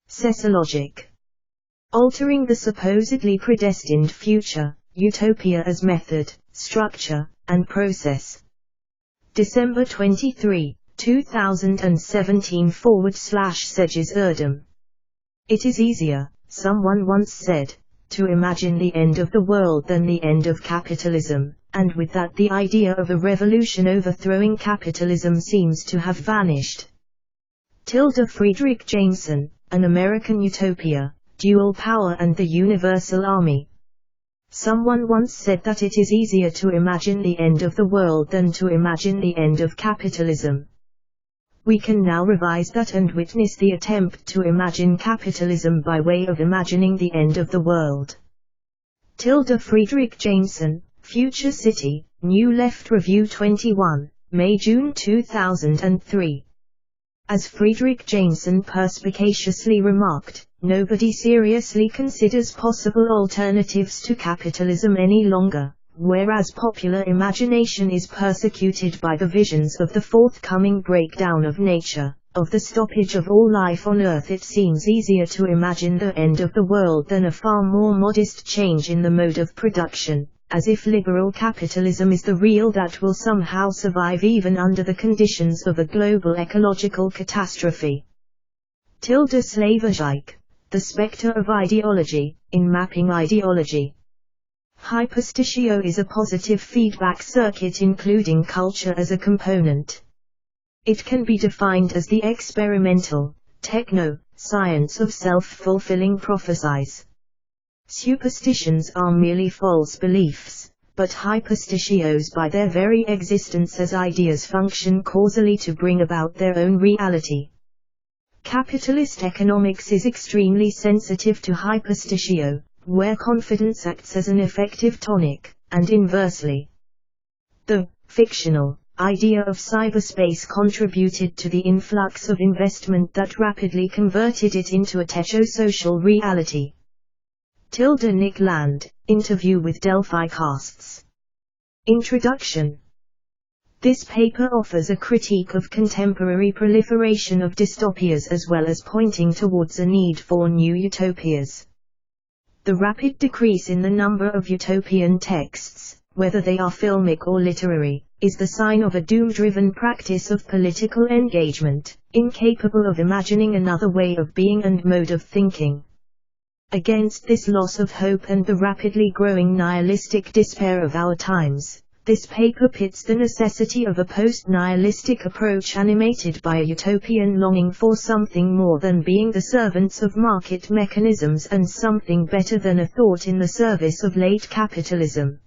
Sociologic. Altering the supposedly predestined future, Utopia as method, structure, and process. December 23, 2017 / Cengiz Erdem. It is easier, someone once said, to imagine the end of the world than the end of capitalism, and with that the idea of a revolution overthrowing capitalism seems to have vanished. Friedrich Jameson, An American Utopia, Dual Power and the Universal Army. Someone once said that it is easier to imagine the end of the world than to imagine the end of capitalism. We can now revise that and witness the attempt to imagine capitalism by way of imagining the end of the world. Friedrich Jameson, Future City, New Left Review 21, May-June 2003. As Friedrich Jameson perspicaciously remarked, nobody seriously considers possible alternatives to capitalism any longer, whereas popular imagination is persecuted by the visions of the forthcoming breakdown of nature, of the stoppage of all life on Earth. It seems easier to imagine the end of the world than a far more modest change in the mode of production, as if liberal capitalism is the real that will somehow survive even under the conditions of a global ecological catastrophe. Slavozhik, The Spectre of Ideology, in Mapping Ideology. Hyperstition is a positive feedback circuit including culture as a component. It can be defined as the experimental, techno-science of self-fulfilling prophecies. Superstitions are merely false beliefs, but hyperstitions by their very existence as ideas function causally to bring about their own reality. Capitalist economics is extremely sensitive to hyperstition, where confidence acts as an effective tonic, and inversely. The fictional idea of cyberspace contributed to the influx of investment that rapidly converted it into a techno-social reality. Nick Land, Interview with Delphi Casts. Introduction. This paper offers a critique of contemporary proliferation of dystopias as well as pointing towards a need for new utopias. The rapid decrease in the number of utopian texts, whether they are filmic or literary, is the sign of a doom-driven practice of political engagement, incapable of imagining another way of being and mode of thinking. Against this loss of hope and the rapidly growing nihilistic despair of our times, this paper pits the necessity of a post-nihilistic approach animated by a utopian longing for something more than being the servants of market mechanisms and something better than a thought in the service of late capitalism.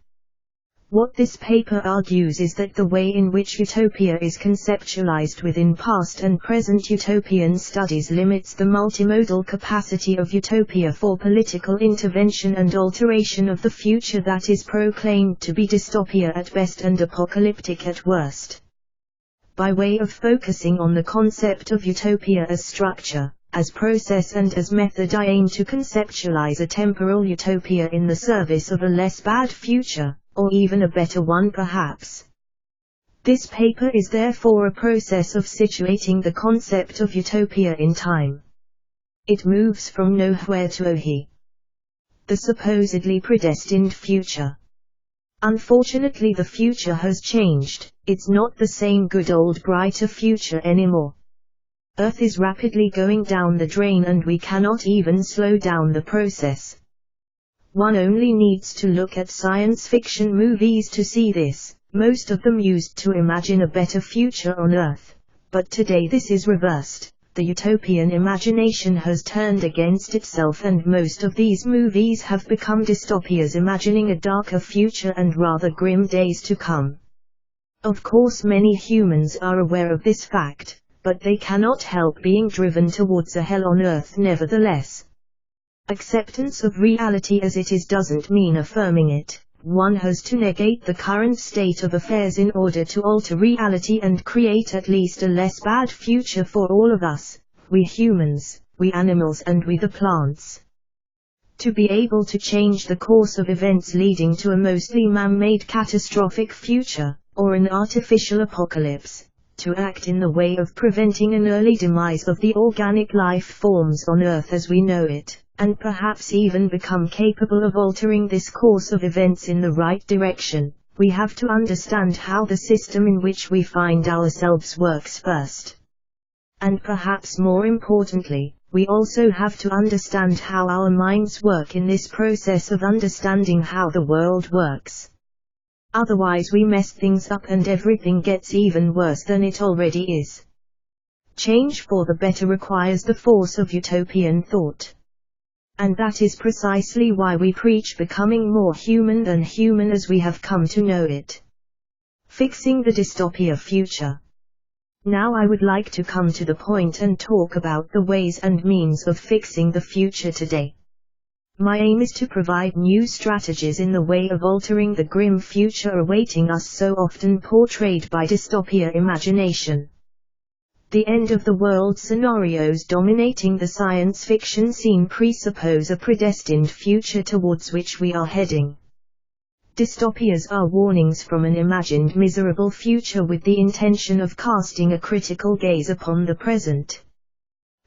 What this paper argues is that the way in which utopia is conceptualized within past and present utopian studies limits the multimodal capacity of utopia for political intervention and alteration of the future that is proclaimed to be dystopia at best and apocalyptic at worst. By way of focusing on the concept of utopia as structure, as process and as method, I aim to conceptualize a temporal utopia in the service of a less bad future, or even a better one perhaps. This paper is therefore a process of situating the concept of utopia in time. It moves from nowhere to ohi, the supposedly predestined future. Unfortunately, the future has changed. It's not the same good old brighter future anymore. Earth is rapidly going down the drain and we cannot even slow down the process. One only needs to look at science fiction movies to see this. Most of them used to imagine a better future on Earth. But today this is reversed. The utopian imagination has turned against itself and most of these movies have become dystopias imagining a darker future and rather grim days to come. Of course many humans are aware of this fact, but they cannot help being driven towards a hell on Earth nevertheless. Acceptance of reality as it is doesn't mean affirming it. One has to negate the current state of affairs in order to alter reality and create at least a less bad future for all of us, we humans, we animals and we the plants. To be able to change the course of events leading to a mostly man-made catastrophic future, or an artificial apocalypse, to act in the way of preventing an early demise of the organic life forms on Earth as we know it, and perhaps even become capable of altering this course of events in the right direction, we have to understand how the system in which we find ourselves works first. And perhaps more importantly, we also have to understand how our minds work in this process of understanding how the world works. Otherwise we mess things up and everything gets even worse than it already is. Change for the better requires the force of utopian thought. And that is precisely why we preach becoming more human than human as we have come to know it. Fixing the dystopia future. Now I would like to come to the point and talk about the ways and means of fixing the future today. My aim is to provide new strategies in the way of altering the grim future awaiting us so often portrayed by dystopia imagination. The end of the world scenarios dominating the science fiction scene presuppose a predestined future towards which we are heading. Dystopias are warnings from an imagined miserable future with the intention of casting a critical gaze upon the present.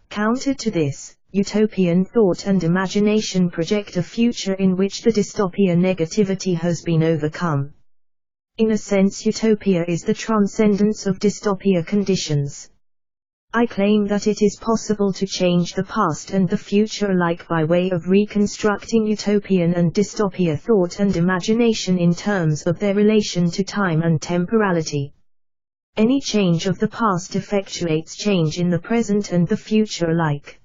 Counter to this, utopian thought and imagination project a future in which the dystopia negativity has been overcome. In a sense, utopia is the transcendence of dystopia conditions. I claim that it is possible to change the past and the future alike by way of reconstructing utopian and dystopia thought and imagination in terms of their relation to time and temporality. Any change of the past effectuates change in the present and the future alike.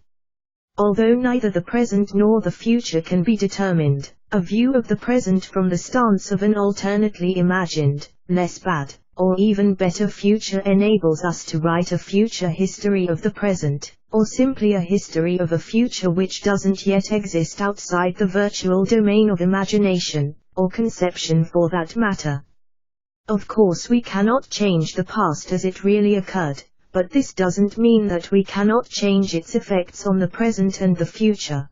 Although neither the present nor the future can be determined, a view of the present from the stance of an alternately imagined, less bad, or even better future enables us to write a future history of the present, or simply a history of a future which doesn't yet exist outside the virtual domain of imagination, or conception for that matter. Of course we cannot change the past as it really occurred, but this doesn't mean that we cannot change its effects on the present and the future.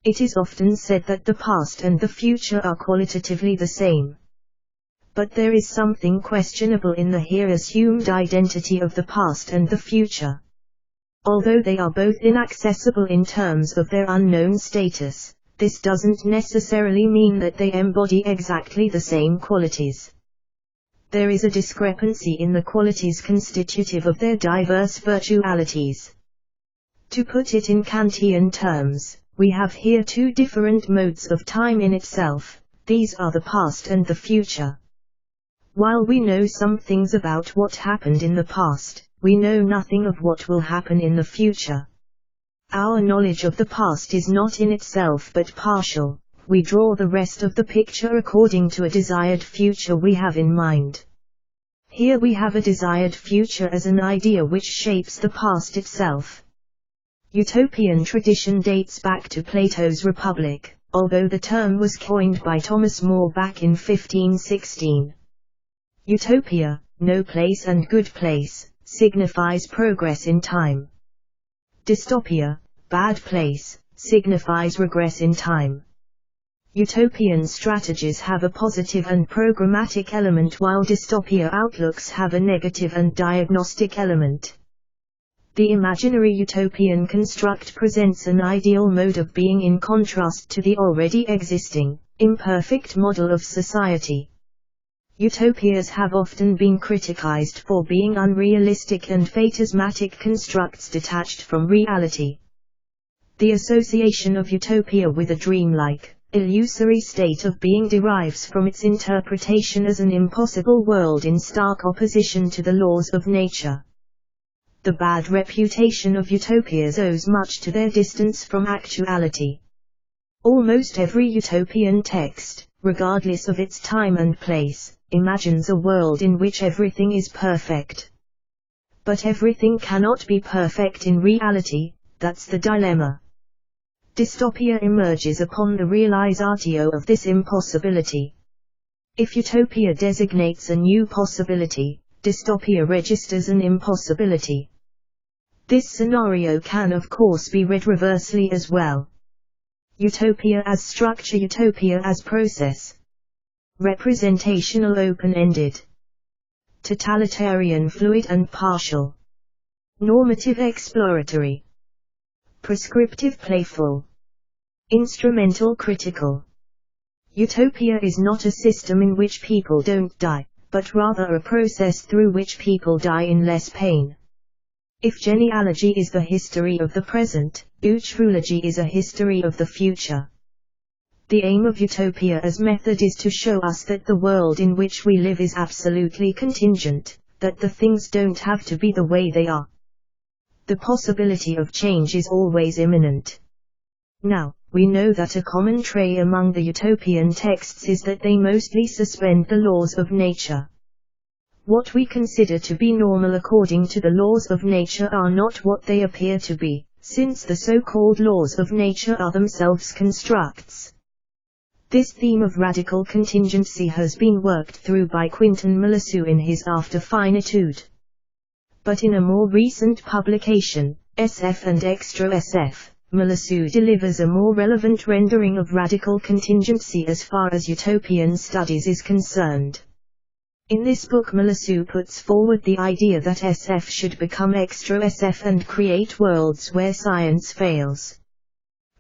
It is often said that the past and the future are qualitatively the same. But there is something questionable in the here assumed identity of the past and the future. Although they are both inaccessible in terms of their unknown status, this doesn't necessarily mean that they embody exactly the same qualities. There is a discrepancy in the qualities constitutive of their diverse virtualities. To put it in Kantian terms, we have here two different modes of time in itself, these are the past and the future. While we know some things about what happened in the past, we know nothing of what will happen in the future. Our knowledge of the past is not in itself but partial. We draw the rest of the picture according to a desired future we have in mind. Here we have a desired future as an idea which shapes the past itself. Utopian tradition dates back to Plato's Republic, although the term was coined by Thomas More back in 1516. Utopia, no place and good place, signifies progress in time. Dystopia, bad place, signifies regress in time. Utopian strategies have a positive and programmatic element while dystopia outlooks have a negative and diagnostic element. The imaginary utopian construct presents an ideal mode of being in contrast to the already existing, imperfect model of society. Utopias have often been criticized for being unrealistic and phantasmatic constructs detached from reality. The association of utopia with a dreamlike, illusory state of being derives from its interpretation as an impossible world in stark opposition to the laws of nature. The bad reputation of utopias owes much to their distance from actuality. Almost every utopian text, regardless of its time and place, imagines a world in which everything is perfect. But everything cannot be perfect in reality, that's the dilemma. Dystopia emerges upon the realizatio of this impossibility. If utopia designates a new possibility, dystopia registers an impossibility. This scenario can of course be read reversely as well. Utopia as structure, utopia as process. Representational open-ended. totalitarian fluid and partial, normative exploratory, prescriptive playful, instrumental critical. Utopia is not a system in which people don't die, but rather a process through which people die in less pain. If genealogy is the history of the present, utrology is a history of the future. The aim of Utopia as method is to show us that the world in which we live is absolutely contingent, that the things don't have to be the way they are. The possibility of change is always imminent. Now, we know that a common trait among the utopian texts is that they mostly suspend the laws of nature. What we consider to be normal according to the laws of nature are not what they appear to be, since the so-called laws of nature are themselves constructs. This theme of radical contingency has been worked through by Quentin Melissu in his After Finitude. But in a more recent publication, SF and Extra SF, Melissu delivers a more relevant rendering of radical contingency as far as utopian studies is concerned. In this book, Melissu puts forward the idea that SF should become Extra SF and create worlds where science fails.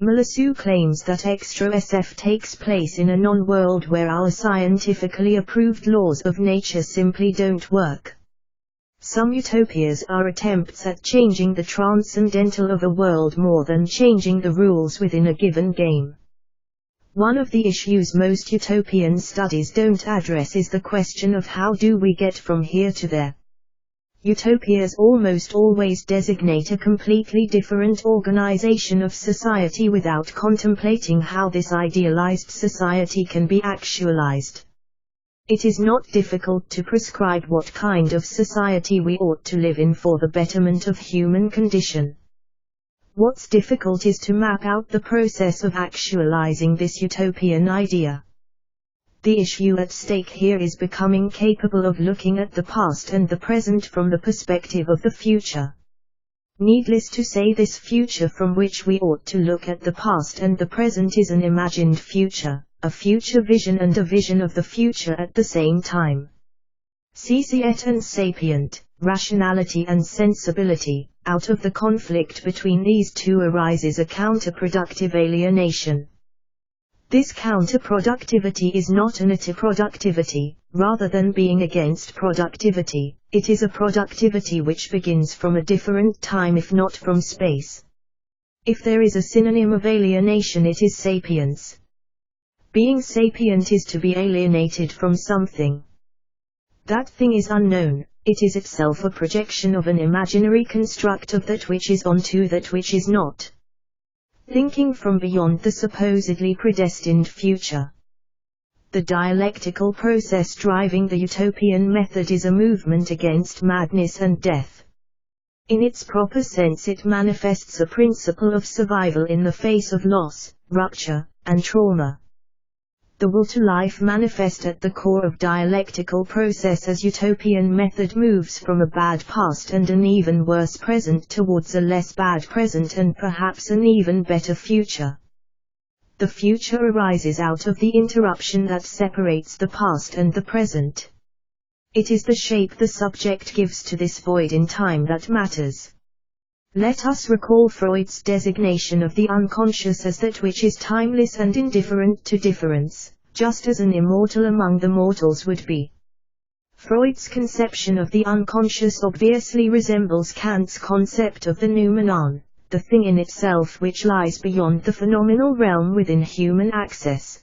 Melissu claims that Extra SF takes place in a non-world where our scientifically approved laws of nature simply don't work. Some utopias are attempts at changing the transcendental of a world more than changing the rules within a given game. One of the issues most utopian studies don't address is the question of how do we get from here to there. Utopias almost always designate a completely different organization of society without contemplating how this idealized society can be actualized. It is not difficult to prescribe what kind of society we ought to live in for the betterment of human condition. What's difficult is to map out the process of actualizing this utopian idea. The issue at stake here is becoming capable of looking at the past and the present from the perspective of the future. Needless to say, this future from which we ought to look at the past and the present is an imagined future, a future vision and a vision of the future at the same time. Science and sapient, rationality and sensibility, out of the conflict between these two arises a counterproductive alienation. This counterproductivity is not an anti-productivity, rather than being against productivity, it is a productivity which begins from a different time if not from space. If there is a synonym of alienation, it is sapience. Being sapient is to be alienated from something. That thing is unknown, it is itself a projection of an imaginary construct of that which is onto that which is not. Thinking from beyond the supposedly predestined future. The dialectical process driving the utopian method is a movement against madness and death. In its proper sense, it manifests a principle of survival in the face of loss, rupture, and trauma. The will to life manifest at the core of dialectical process as utopian method moves from a bad past and an even worse present towards a less bad present and perhaps an even better future. The future arises out of the interruption that separates the past and the present. It is the shape the subject gives to this void in time that matters. Let us recall Freud's designation of the unconscious as that which is timeless and indifferent to difference, just as an immortal among the mortals would be. Freud's conception of the unconscious obviously resembles Kant's concept of the noumenon, the thing in itself which lies beyond the phenomenal realm within human access.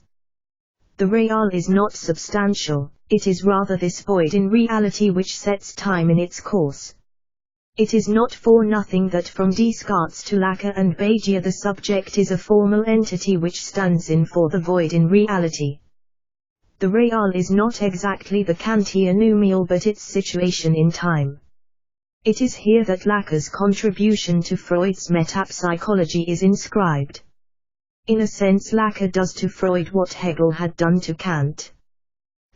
The real is not substantial, it is rather this void in reality which sets time in its course. It is not for nothing that from Descartes to Lacan and Badia the subject is a formal entity which stands in for the void in reality. The real is not exactly the Kantian noumeal but its situation in time. It is here that Lacan's contribution to Freud's metapsychology is inscribed. In a sense, Lacan does to Freud what Hegel had done to Kant.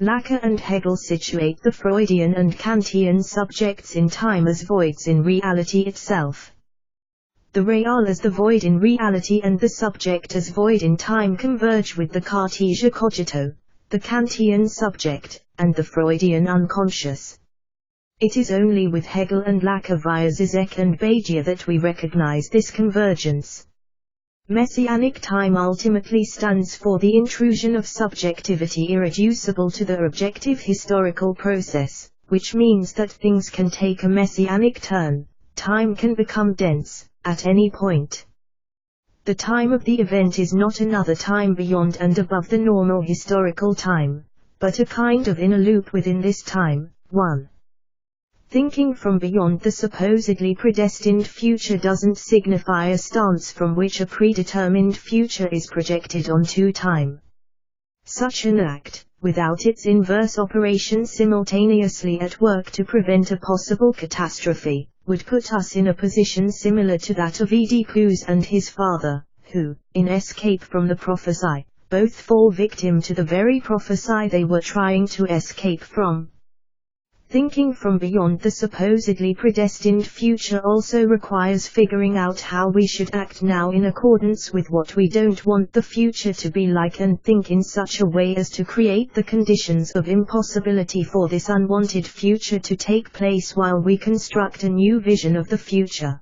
Lacan and Hegel situate the Freudian and Kantian subjects in time as voids in reality itself. The real as the void in reality and the subject as void in time converge with the Cartesia cogito, the Kantian subject, and the Freudian unconscious. It is only with Hegel and Lacan via Zizek and Bagia that we recognize this convergence. Messianic time ultimately stands for the intrusion of subjectivity irreducible to the objective historical process, which means that things can take a messianic turn, time can become dense, at any point. The time of the event is not another time beyond and above the normal historical time, but a kind of inner loop within this time. 1. Thinking from beyond the supposedly predestined future doesn't signify a stance from which a predetermined future is projected onto time. Such an act, without its inverse operation simultaneously at work to prevent a possible catastrophe, would put us in a position similar to that of Oedipus and his father, who, in escape from the prophecy, both fall victim to the very prophecy they were trying to escape from. Thinking from beyond the supposedly predestined future also requires figuring out how we should act now in accordance with what we don't want the future to be like, and think in such a way as to create the conditions of impossibility for this unwanted future to take place while we construct a new vision of the future.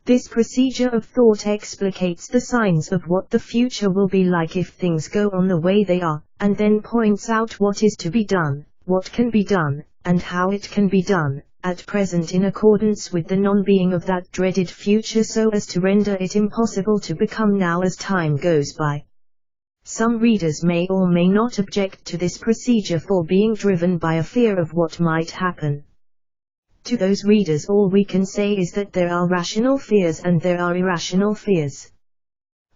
This procedure of thought explicates the signs of what the future will be like if things go on the way they are, and then points out what is to be done, what can be done, and how it can be done, at present in accordance with the non-being of that dreaded future so as to render it impossible to become now as time goes by. Some readers may or may not object to this procedure for being driven by a fear of what might happen. To those readers all we can say is that there are rational fears and there are irrational fears.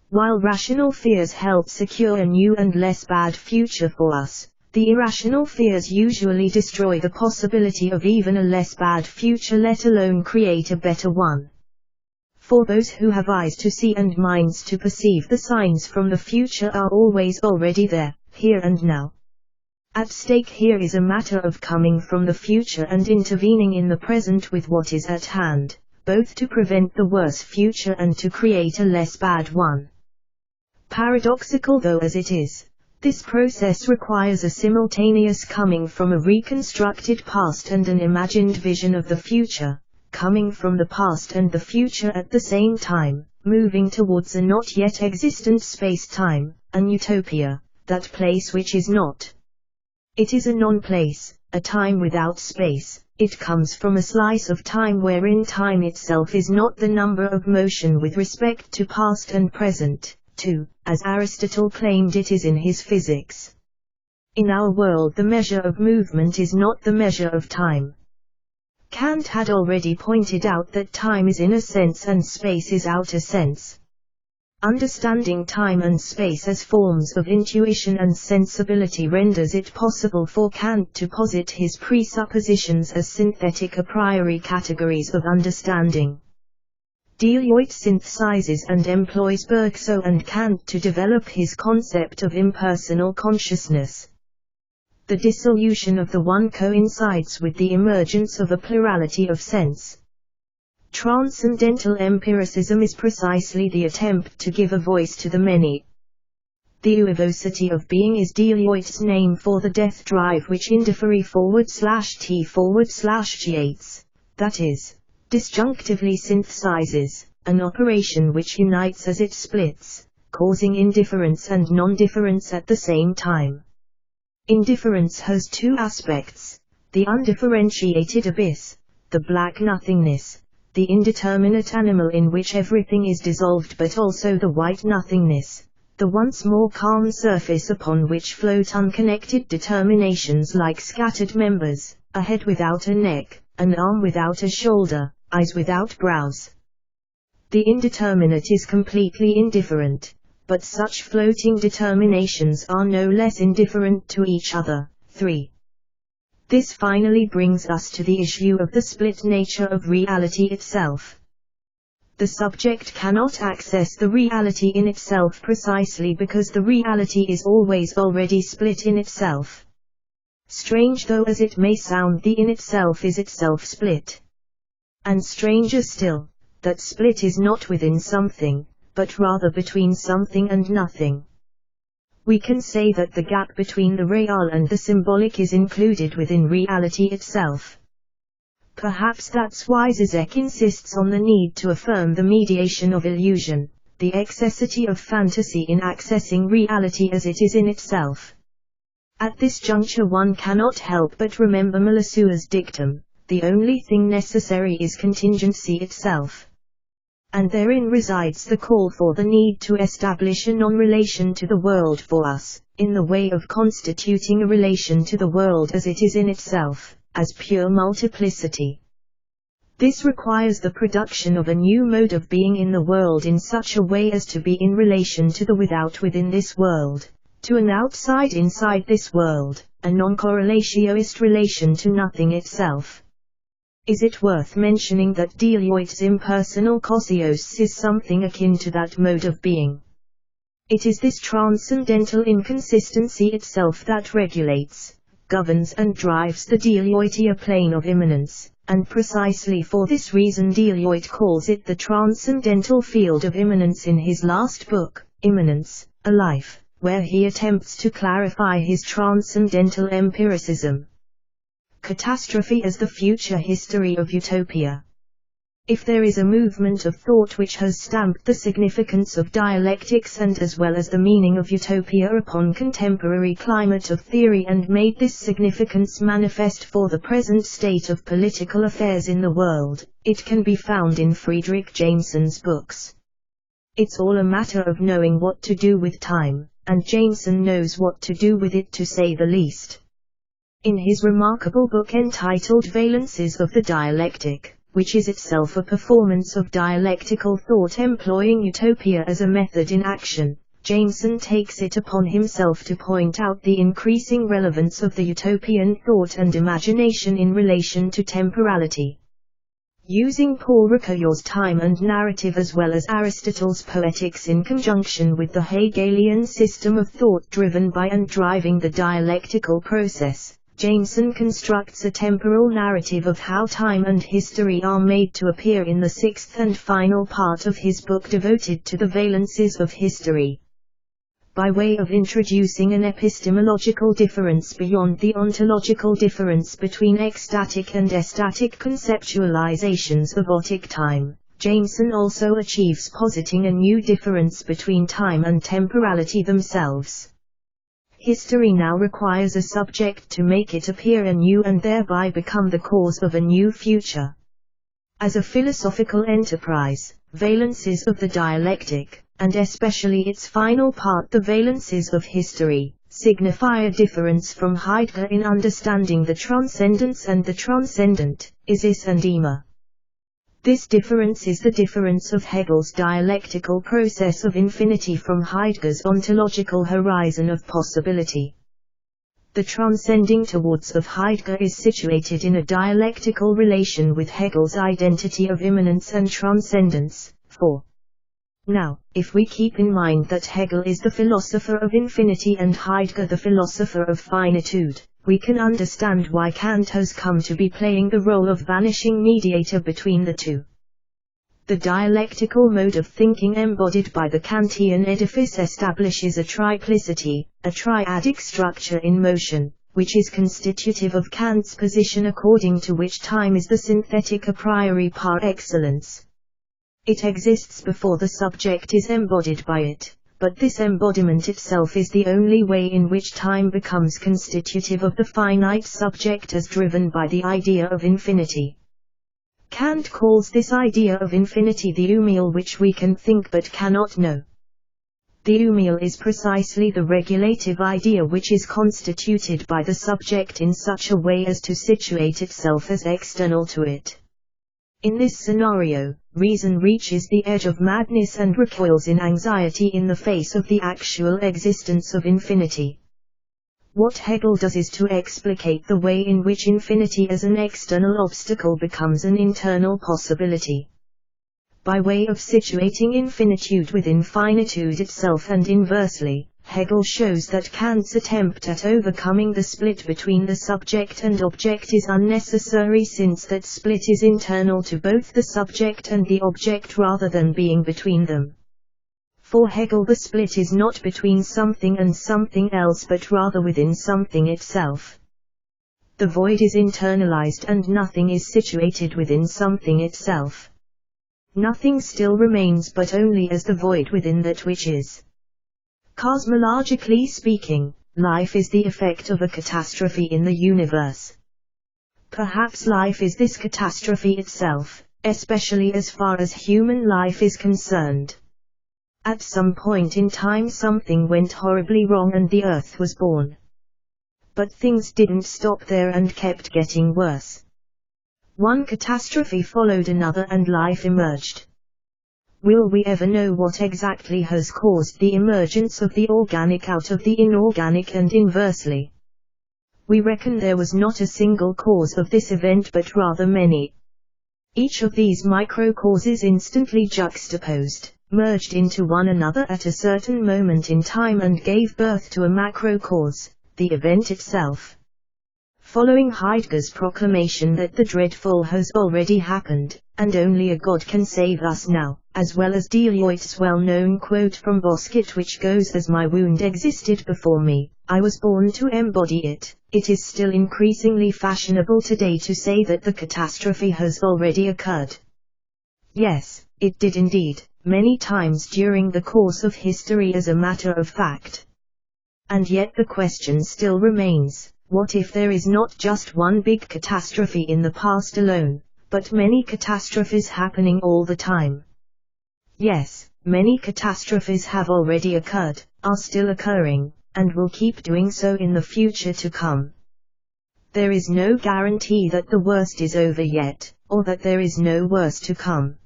While rational fears help secure a new and less bad future for us, the irrational fears usually destroy the possibility of even a less bad future, let alone create a better one. For those who have eyes to see and minds to perceive, the signs from the future are always already there, here and now. At stake here is a matter of coming from the future and intervening in the present with what is at hand, both to prevent the worse future and to create a less bad one. Paradoxical though as it is, this process requires a simultaneous coming from a reconstructed past and an imagined vision of the future, coming from the past and the future at the same time, moving towards a not yet existent space-time, an utopia, that place which is not. It is a non-place, a time without space. It comes from a slice of time wherein time itself is not the number of motion with respect to past and present, as Aristotle claimed it is in his Physics. In our world the measure of movement is not the measure of time. Kant had already pointed out that time is inner sense and space is outer sense. Understanding time and space as forms of intuition and sensibility renders it possible for Kant to posit his presuppositions as synthetic a priori categories of understanding. Diderot synthesizes and employs Bergson and Kant to develop his concept of impersonal consciousness. The dissolution of the one coincides with the emergence of a plurality of sense. Transcendental empiricism is precisely the attempt to give a voice to the many. The uivocity of being is Diderot's name for the death drive which indiffery/T/G8s, that is, disjunctively synthesizes, an operation which unites as it splits, causing indifference and non-difference at the same time. Indifference has two aspects: the undifferentiated abyss, the black nothingness, the indeterminate animal in which everything is dissolved, but also the white nothingness, the once more calm surface upon which float unconnected determinations like scattered members, a head without a neck, an arm without a shoulder, eyes without brows. The indeterminate is completely indifferent, but such floating determinations are no less indifferent to each other. 3. This finally brings us to the issue of the split nature of reality itself. The subject cannot access the reality in itself precisely because the reality is always already split in itself. Strange though as it may sound, the in itself is itself split. And stranger still, that split is not within something, but rather between something and nothing. We can say that the gap between the real and the symbolic is included within reality itself. Perhaps that's why Zizek insists on the need to affirm the mediation of illusion, the excessity of fantasy in accessing reality as it is in itself. At this juncture one cannot help but remember Melissua's dictum, the only thing necessary is contingency itself. And therein resides the call for the need to establish a non-relation to the world for us, in the way of constituting a relation to the world as it is in itself, as pure multiplicity. This requires the production of a new mode of being in the world in such a way as to be in relation to the without within this world, to an outside inside this world, a non-correlationist relation to nothing itself. Is it worth mentioning that Deleuze's impersonal kosmos is something akin to that mode of being? It is this transcendental inconsistency itself that regulates, governs and drives the Deleuzean plane of immanence, and precisely for this reason Deleuze calls it the transcendental field of immanence in his last book, Immanence, a Life, where he attempts to clarify his transcendental empiricism. Catastrophe as the future history of Utopia. If there is a movement of thought which has stamped the significance of dialectics and as well as the meaning of utopia upon contemporary climate of theory and made this significance manifest for the present state of political affairs in the world, it can be found in Friedrich Jameson's books. It's all a matter of knowing what to do with time, and Jameson knows what to do with it to say the least. In his remarkable book entitled Valences of the Dialectic, which is itself a performance of dialectical thought employing utopia as a method in action, Jameson takes it upon himself to point out the increasing relevance of the utopian thought and imagination in relation to temporality. Using Paul Ricoeur's time and narrative as well as Aristotle's poetics in conjunction with the Hegelian system of thought driven by and driving the dialectical process, Jameson constructs a temporal narrative of how time and history are made to appear in the sixth and final part of his book devoted to the valences of history. By way of introducing an epistemological difference beyond the ontological difference between ecstatic and aesthetic conceptualizations of otic time, Jameson also achieves positing a new difference between time and temporality themselves. History now requires a subject to make it appear anew and thereby become the cause of a new future. As a philosophical enterprise, Valences of the Dialectic, and especially its final part the Valences of History, signify a difference from Heidegger in understanding the transcendence and the transcendent, Isis and Ima. This difference is the difference of Hegel's dialectical process of infinity from Heidegger's ontological horizon of possibility. The transcending towards of Heidegger is situated in a dialectical relation with Hegel's identity of immanence and transcendence, for now, if we keep in mind that Hegel is the philosopher of infinity and Heidegger the philosopher of finitude, we can understand why Kant has come to be playing the role of vanishing mediator between the two. The dialectical mode of thinking embodied by the Kantian edifice establishes a triplicity, a triadic structure in motion, which is constitutive of Kant's position according to which time is the synthetic a priori par excellence. It exists before the subject is embodied by it, but this embodiment itself is the only way in which time becomes constitutive of the finite subject as driven by the idea of infinity. Kant calls this idea of infinity the umial which we can think but cannot know. The umial is precisely the regulative idea which is constituted by the subject in such a way as to situate itself as external to it. In this scenario, reason reaches the edge of madness and recoils in anxiety in the face of the actual existence of infinity. What Hegel does is to explicate the way in which infinity as an external obstacle becomes an internal possibility. By way of situating infinitude within finitude itself and inversely, Hegel shows that Kant's attempt at overcoming the split between the subject and object is unnecessary since that split is internal to both the subject and the object rather than being between them. For Hegel the split is not between something and something else but rather within something itself. the void is internalized and nothing is situated within something itself. Nothing still remains but only as the void within that which is. Cosmologically speaking, life is the effect of a catastrophe in the universe. Perhaps life is this catastrophe itself, especially as far as human life is concerned. At some point in time something went horribly wrong and the Earth was born. But things didn't stop there and kept getting worse. One catastrophe followed another and life emerged. Will we ever know what exactly has caused the emergence of the organic out of the inorganic and inversely? We reckon there was not a single cause of this event but rather many. Each of these micro-causes instantly juxtaposed, merged into one another at a certain moment in time and gave birth to a macro-cause, the event itself. Following Heidegger's proclamation that the dreadful has already happened, and only a God can save us now, as well as Deleuze's well-known quote from Bosquet which goes as my wound existed before me, I was born to embody it, it is still increasingly fashionable today to say that the catastrophe has already occurred. Yes, it did indeed, many times during the course of history as a matter of fact. And yet the question still remains. What if there is not just one big catastrophe in the past alone, but many catastrophes happening all the time? Yes, many catastrophes have already occurred, are still occurring, and will keep doing so in the future to come. There is no guarantee that the worst is over yet, or that there is no worse to come.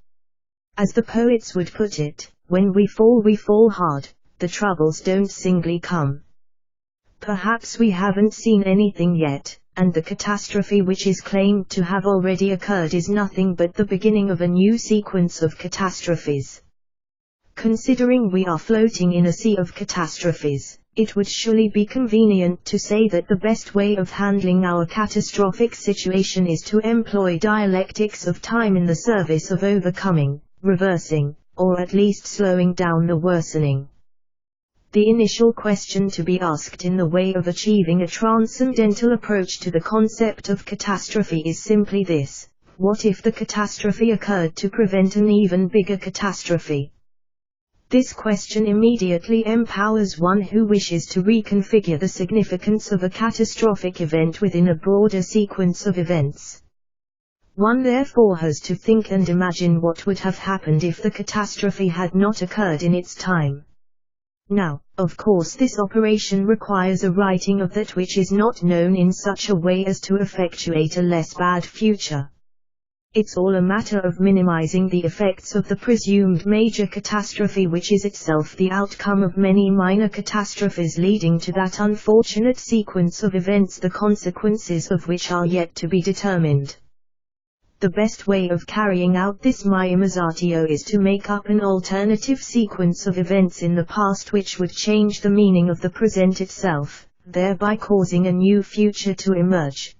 As the poets would put it, when we fall hard, the troubles don't singly come. Perhaps we haven't seen anything yet, and the catastrophe which is claimed to have already occurred is nothing but the beginning of a new sequence of catastrophes. Considering we are floating in a sea of catastrophes, it would surely be convenient to say that the best way of handling our catastrophic situation is to employ dialectics of time in the service of overcoming, reversing, or at least slowing down the worsening. The initial question to be asked in the way of achieving a transcendental approach to the concept of catastrophe is simply this: what if the catastrophe occurred to prevent an even bigger catastrophe? This question immediately empowers one who wishes to reconfigure the significance of a catastrophic event within a broader sequence of events. One therefore has to think and imagine what would have happened if the catastrophe had not occurred in its time. Now, of course this operation requires a writing of that which is not known in such a way as to effectuate a less bad future. It's all a matter of minimizing the effects of the presumed major catastrophe which is itself the outcome of many minor catastrophes leading to that unfortunate sequence of events the consequences of which are yet to be determined. The best way of carrying out this minimizatio is to make up an alternative sequence of events in the past which would change the meaning of the present itself, thereby causing a new future to emerge.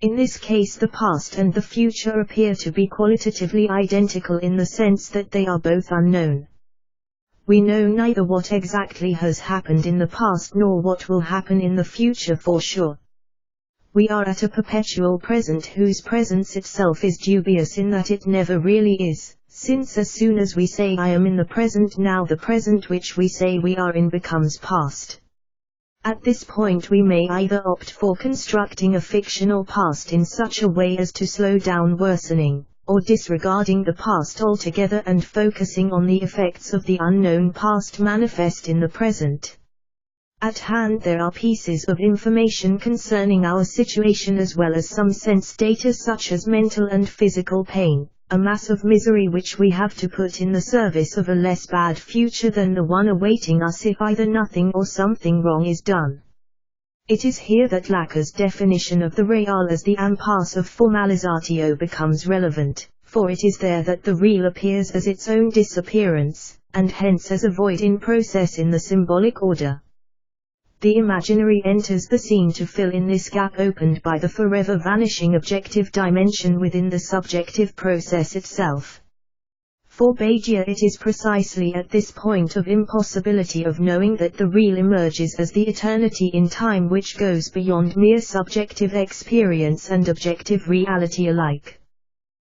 In this case the past and the future appear to be qualitatively identical in the sense that they are both unknown. We know neither what exactly has happened in the past nor what will happen in the future for sure. We are at a perpetual present whose presence itself is dubious in that it never really is, since as soon as we say I am in the present now the present which we say we are in becomes past. At this point we may either opt for constructing a fictional past in such a way as to slow down worsening, or disregarding the past altogether and focusing on the effects of the unknown past manifest in the present. At hand there are pieces of information concerning our situation as well as some sense data such as mental and physical pain, a mass of misery which we have to put in the service of a less bad future than the one awaiting us if either nothing or something wrong is done. It is here that Lacan's definition of the real as the impasse of formalizatio becomes relevant, for it is there that the real appears as its own disappearance, and hence as a void in process in the symbolic order. The imaginary enters the scene to fill in this gap opened by the forever vanishing objective dimension within the subjective process itself. For Bagia it is precisely at this point of impossibility of knowing that the real emerges as the eternity in time which goes beyond mere subjective experience and objective reality alike.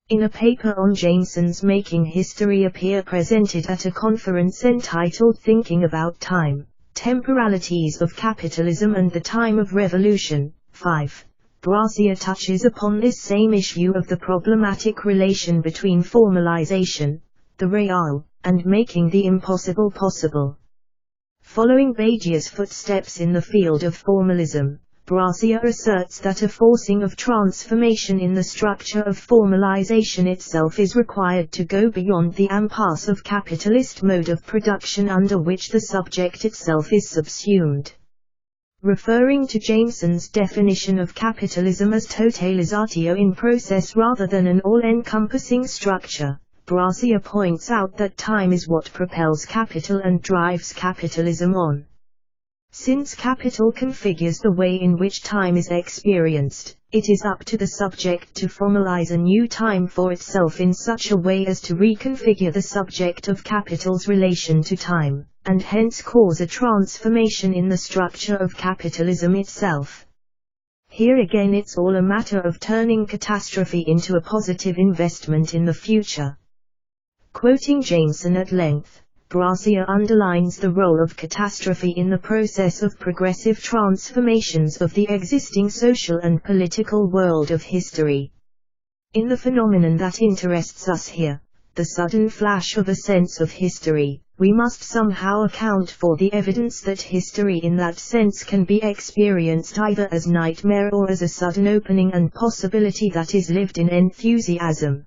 In a paper on Jameson's Making History Appear presented at a conference entitled Thinking About Time, Temporalities of Capitalism and the Time of Revolution, 5. Bagia touches upon this same issue of the problematic relation between formalization, the real, and making the impossible possible. Following Bagia's footsteps in the field of formalism, Bagia asserts that a forcing of transformation in the structure of formalization itself is required to go beyond the impasse of capitalist mode of production under which the subject itself is subsumed. Referring to Jameson's definition of capitalism as totalizatio in process rather than an all-encompassing structure, Bagia points out that time is what propels capital and drives capitalism on. Since capital configures the way in which time is experienced, it is up to the subject to formalize a new time for itself in such a way as to reconfigure the subject of capital's relation to time, and hence cause a transformation in the structure of capitalism itself. Here again it's all a matter of turning catastrophe into a positive investment in the future. Quoting Jameson at length, Bagia underlines the role of catastrophe in the process of progressive transformations of the existing social and political world of history. In the phenomenon that interests us here, the sudden flash of a sense of history, we must somehow account for the evidence that history in that sense can be experienced either as nightmare or as a sudden opening and possibility that is lived in enthusiasm.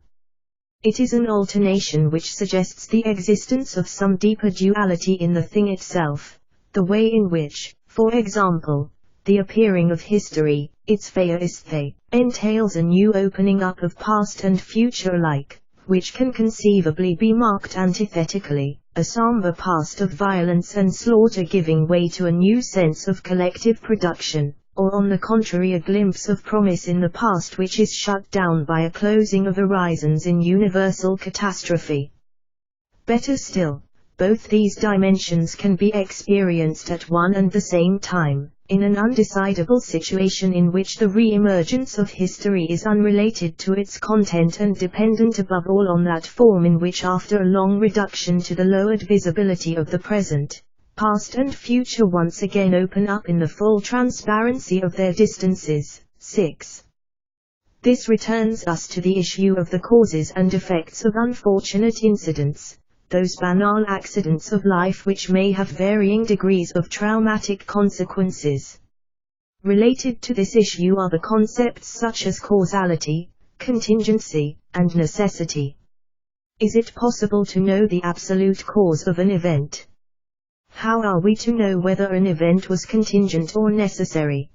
It is an alternation which suggests the existence of some deeper duality in the thing itself, the way in which, for example, the appearing of history, its faeisthe, entails a new opening up of past and future alike, which can conceivably be marked antithetically, a somber past of violence and slaughter giving way to a new sense of collective production, or on the contrary a glimpse of promise in the past which is shut down by a closing of horizons in universal catastrophe. Better still, both these dimensions can be experienced at one and the same time, in an undecidable situation in which the re-emergence of history is unrelated to its content and dependent above all on that form in which after a long reduction to the lowered visibility of the present, past and future once again open up in the full transparency of their distances. 6. This returns us to the issue of the causes and effects of unfortunate incidents, those banal accidents of life which may have varying degrees of traumatic consequences. Related to this issue are the concepts such as causality, contingency, and necessity. Is it possible to know the absolute cause of an event? How are we to know whether an event was contingent or necessary?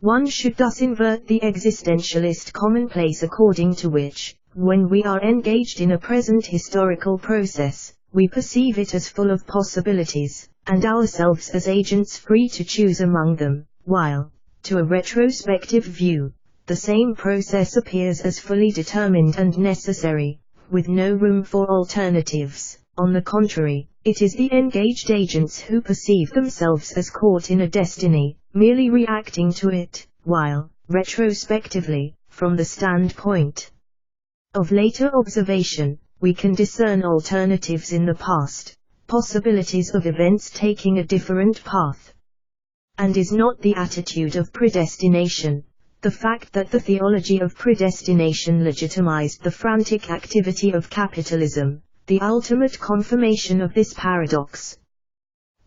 One should thus invert the existentialist commonplace according to which, when we are engaged in a present historical process, we perceive it as full of possibilities, and ourselves as agents free to choose among them, while, to a retrospective view, the same process appears as fully determined and necessary, with no room for alternatives. On the contrary, it is the engaged agents who perceive themselves as caught in a destiny, merely reacting to it, while, retrospectively, from the standpoint of later observation, we can discern alternatives in the past, possibilities of events taking a different path. And is not the attitude of predestination, the fact that the theology of predestination legitimized the frantic activity of capitalism, the ultimate confirmation of this paradox?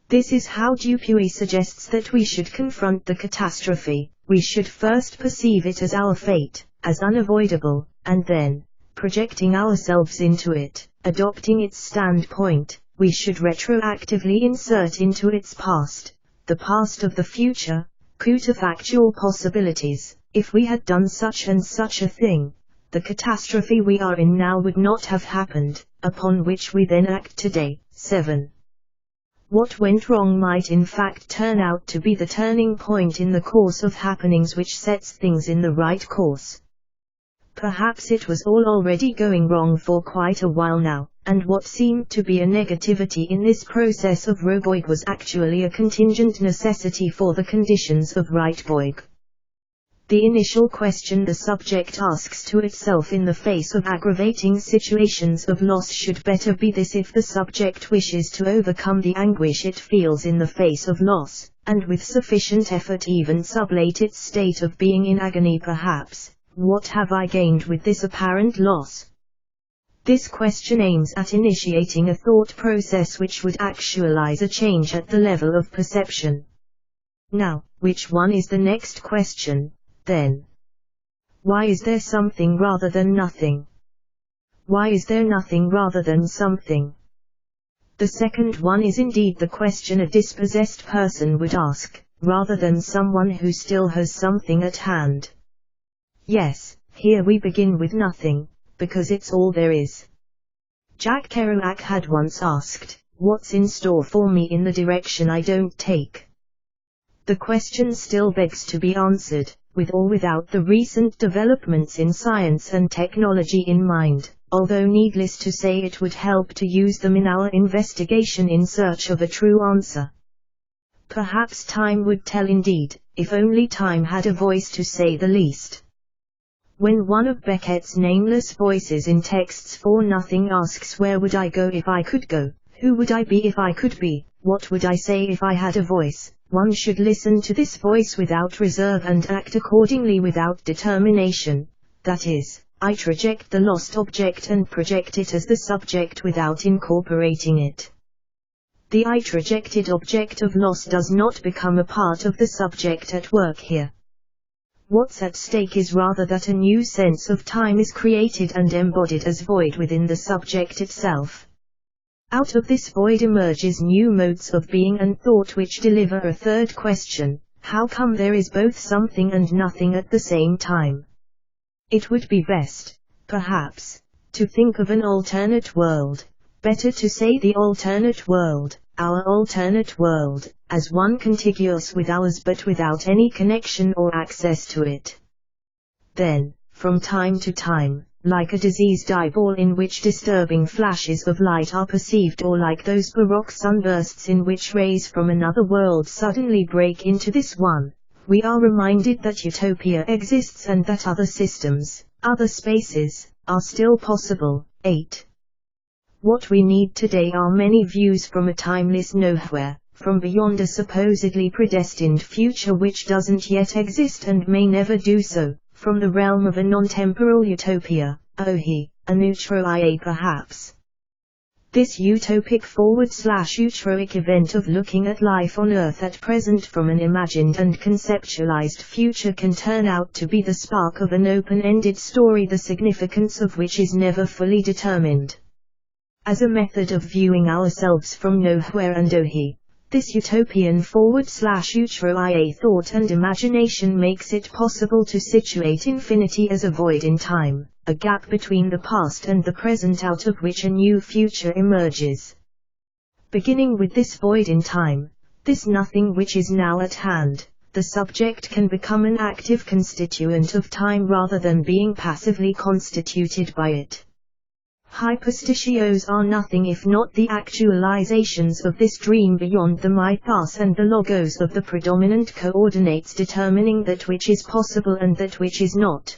This is how Dupuy suggests that we should confront the catastrophe. We should first perceive it as our fate, as unavoidable, and then, projecting ourselves into it, adopting its standpoint, we should retroactively insert into its past, the past of the future, counterfactual possibilities. If we had done such and such a thing, the catastrophe we are in now would not have happened, upon which we then act today. 7. What went wrong might in fact turn out to be the turning point in the course of happenings which sets things in the right course. Perhaps it was all already going wrong for quite a while now, and what seemed to be a negativity in this process of roboid was actually a contingent necessity for the conditions of rightboig. The initial question the subject asks to itself in the face of aggravating situations of loss should better be this: if the subject wishes to overcome the anguish it feels in the face of loss, and with sufficient effort even sublate its state of being in agony perhaps, what have I gained with this apparent loss? This question aims at initiating a thought process which would actualize a change at the level of perception. Now, which one is the next question, then? Why is there something rather than nothing? Why is there nothing rather than something? The second one is indeed the question a dispossessed person would ask, rather than someone who still has something at hand. Yes, here we begin with nothing, because it's all there is. Jack Kerouac had once asked, "What's in store for me in the direction I don't take?" The question still begs to be answered, with or without the recent developments in science and technology in mind, although needless to say it would help to use them in our investigation in search of a true answer. Perhaps time would tell indeed, if only time had a voice to say the least. When one of Beckett's nameless voices in Texts for Nothing asks, "Where would I go if I could go? Who would I be if I could be? What would I say if I had a voice?" one should listen to this voice without reserve and act accordingly without determination. That is, I reject the lost object and project it as the subject without incorporating it. The I rejected object of loss does not become a part of the subject at work here. What's at stake is rather that a new sense of time is created and embodied as void within the subject itself. Out of this void emerges new modes of being and thought which deliver a third question: how come there is both something and nothing at the same time? It would be best, perhaps, to think of an alternate world, better to say the alternate world, our alternate world, as one contiguous with ours but without any connection or access to it. Then, from time to time, like a diseased eyeball in which disturbing flashes of light are perceived, or like those baroque sunbursts in which rays from another world suddenly break into this one, we are reminded that utopia exists and that other systems, other spaces, are still possible. 8. What we need today are many views from a timeless nowhere, from beyond a supposedly predestined future which doesn't yet exist and may never do so, from the realm of a non-temporal utopia, a neutro-IA perhaps. This utopic /utroic event of looking at life on Earth at present from an imagined and conceptualized future can turn out to be the spark of an open-ended story, the significance of which is never fully determined. As a method of viewing ourselves from nowhere and this utopian /utro-IA thought and imagination makes it possible to situate infinity as a void in time, a gap between the past and the present out of which a new future emerges. Beginning with this void in time, this nothing which is now at hand, the subject can become an active constituent of time rather than being passively constituted by it. Hyperstitios are nothing if not the actualizations of this dream beyond the mythos and the logos of the predominant coordinates determining that which is possible and that which is not.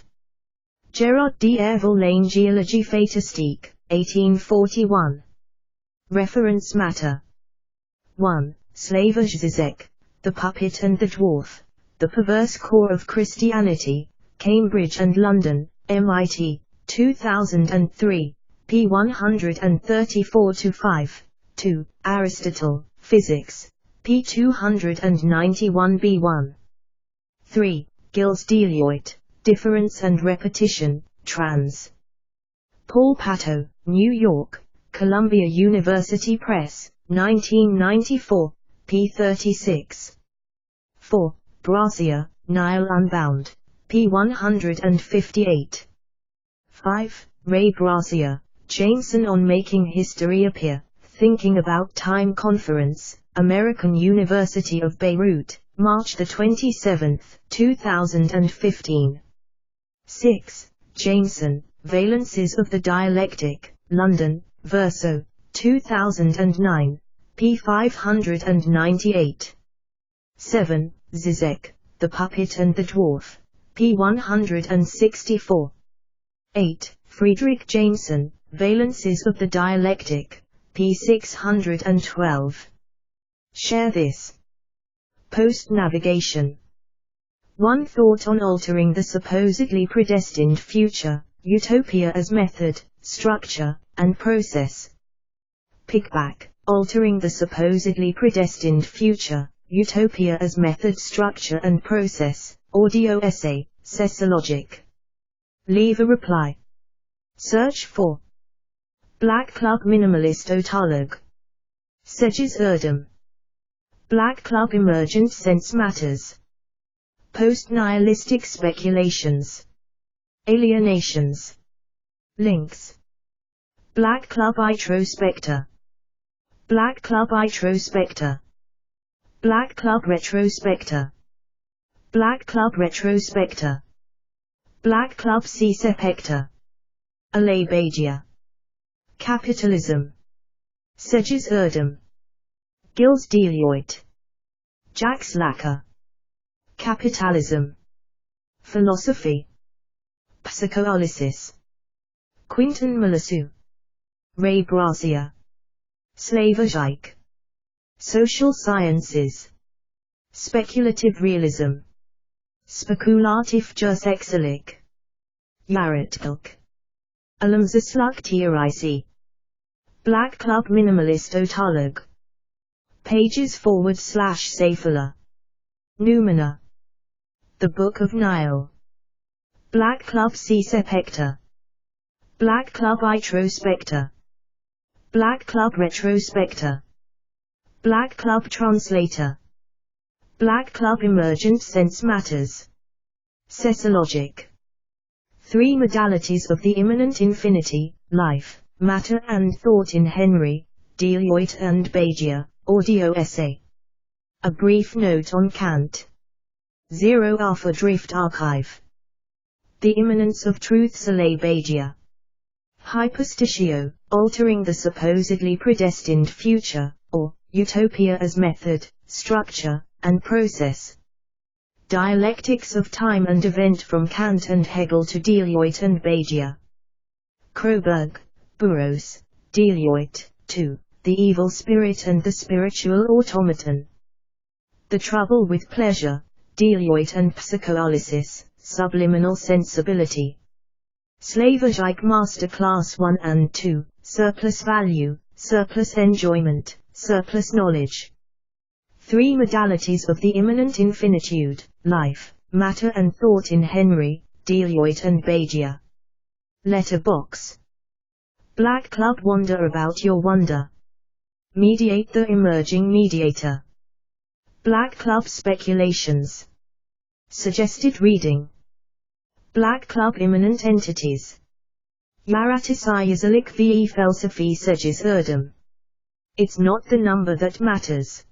Gerard de Herville, Géologie Fatastique, 1841. Reference matter. 1. Slavoj Žižek, The Puppet and the Dwarf, The Perverse Core of Christianity, Cambridge and London, MIT, 2003. p. 134-5. 2. Aristotle, Physics, p. 291b1. 3. Gilles Deliotte, Difference and Repetition, Trans. Paul Pato, New York, Columbia University Press, 1994, p. 36. 4. Brassier, Nile Unbound, p. 158. 5. Ray Brassier, Jameson on Making History Appear, Thinking About Time Conference, American University of Beirut, March 27, 2015. 6. Jameson, Valences of the Dialectic, London, Verso, 2009, p. 598. 7. Zizek, The Puppet and the Dwarf, p. 164. 8. Friedrich Jameson, Valences of the Dialectic, p. 612. Share this. Post-navigation. One thought on altering the supposedly predestined future, Utopia as method, structure, and process. Pickback, altering the supposedly predestined future, Utopia as method, structure, and process, audio essay, Cecologic. Leave a reply. Search for Black Club Minimalist Otalog. Cengiz Erdem. Black Club Emergent Sense Matters. Post-nihilistic speculations. Alienations. Links. Black Club Introspector. Black Club Introspector. Black Club Retrospector. Black Club Retrospector. Black Club Cepector. Alabagia. Capitalism. Cengiz Erdem. Gilles Deliotte. Jacques Lacan. Capitalism. Philosophy. Psychoanalysis. Quentin Melissu. Ray Brazier. Slavojike. Social sciences. Speculative realism. Spekulativ Jusexelik. Yaratkelk. Alamzisluk Tiarisi. Black Club Minimalist Otalog. Pages/Safala. Numina. The Book of Nile. Black Club Cepector. Black Club Introspector. Black Club Retrospector. Black Club Translator. Black Club Emergent Sense Matters. Cecologic. 3 modalities of the immanent infinity, life, matter and thought in Henry, Deliotte and Bagia, audio essay. A brief note on Kant. 0 Alpha Drift Archive. The Immanence of Truths Alabagia. Hyperstitio, altering the supposedly predestined future, or Utopia as method, structure, and process. Dialectics of Time and Event from Kant and Hegel to Deliotte and Bagia. Kroberg, Burroughs, Deliotte, 2, The Evil Spirit and the Spiritual Automaton. The Trouble with Pleasure, Deliotte and Psychoanalysis, Subliminal Sensibility. Slavojike Masterclass 1 and 2, Surplus Value, Surplus Enjoyment, Surplus Knowledge. 3 modalities of the immanent infinitude, life, matter and thought in Henry, Deliotte and Bagia. Letterbox. Black Club Wonder about your wonder. Mediate the emerging mediator. Black Club Speculations. Suggested reading. Black Club Immanent Entities. Yaratisai Yazalik ve Felsefi Cengiz Erdem. It's not the number that matters.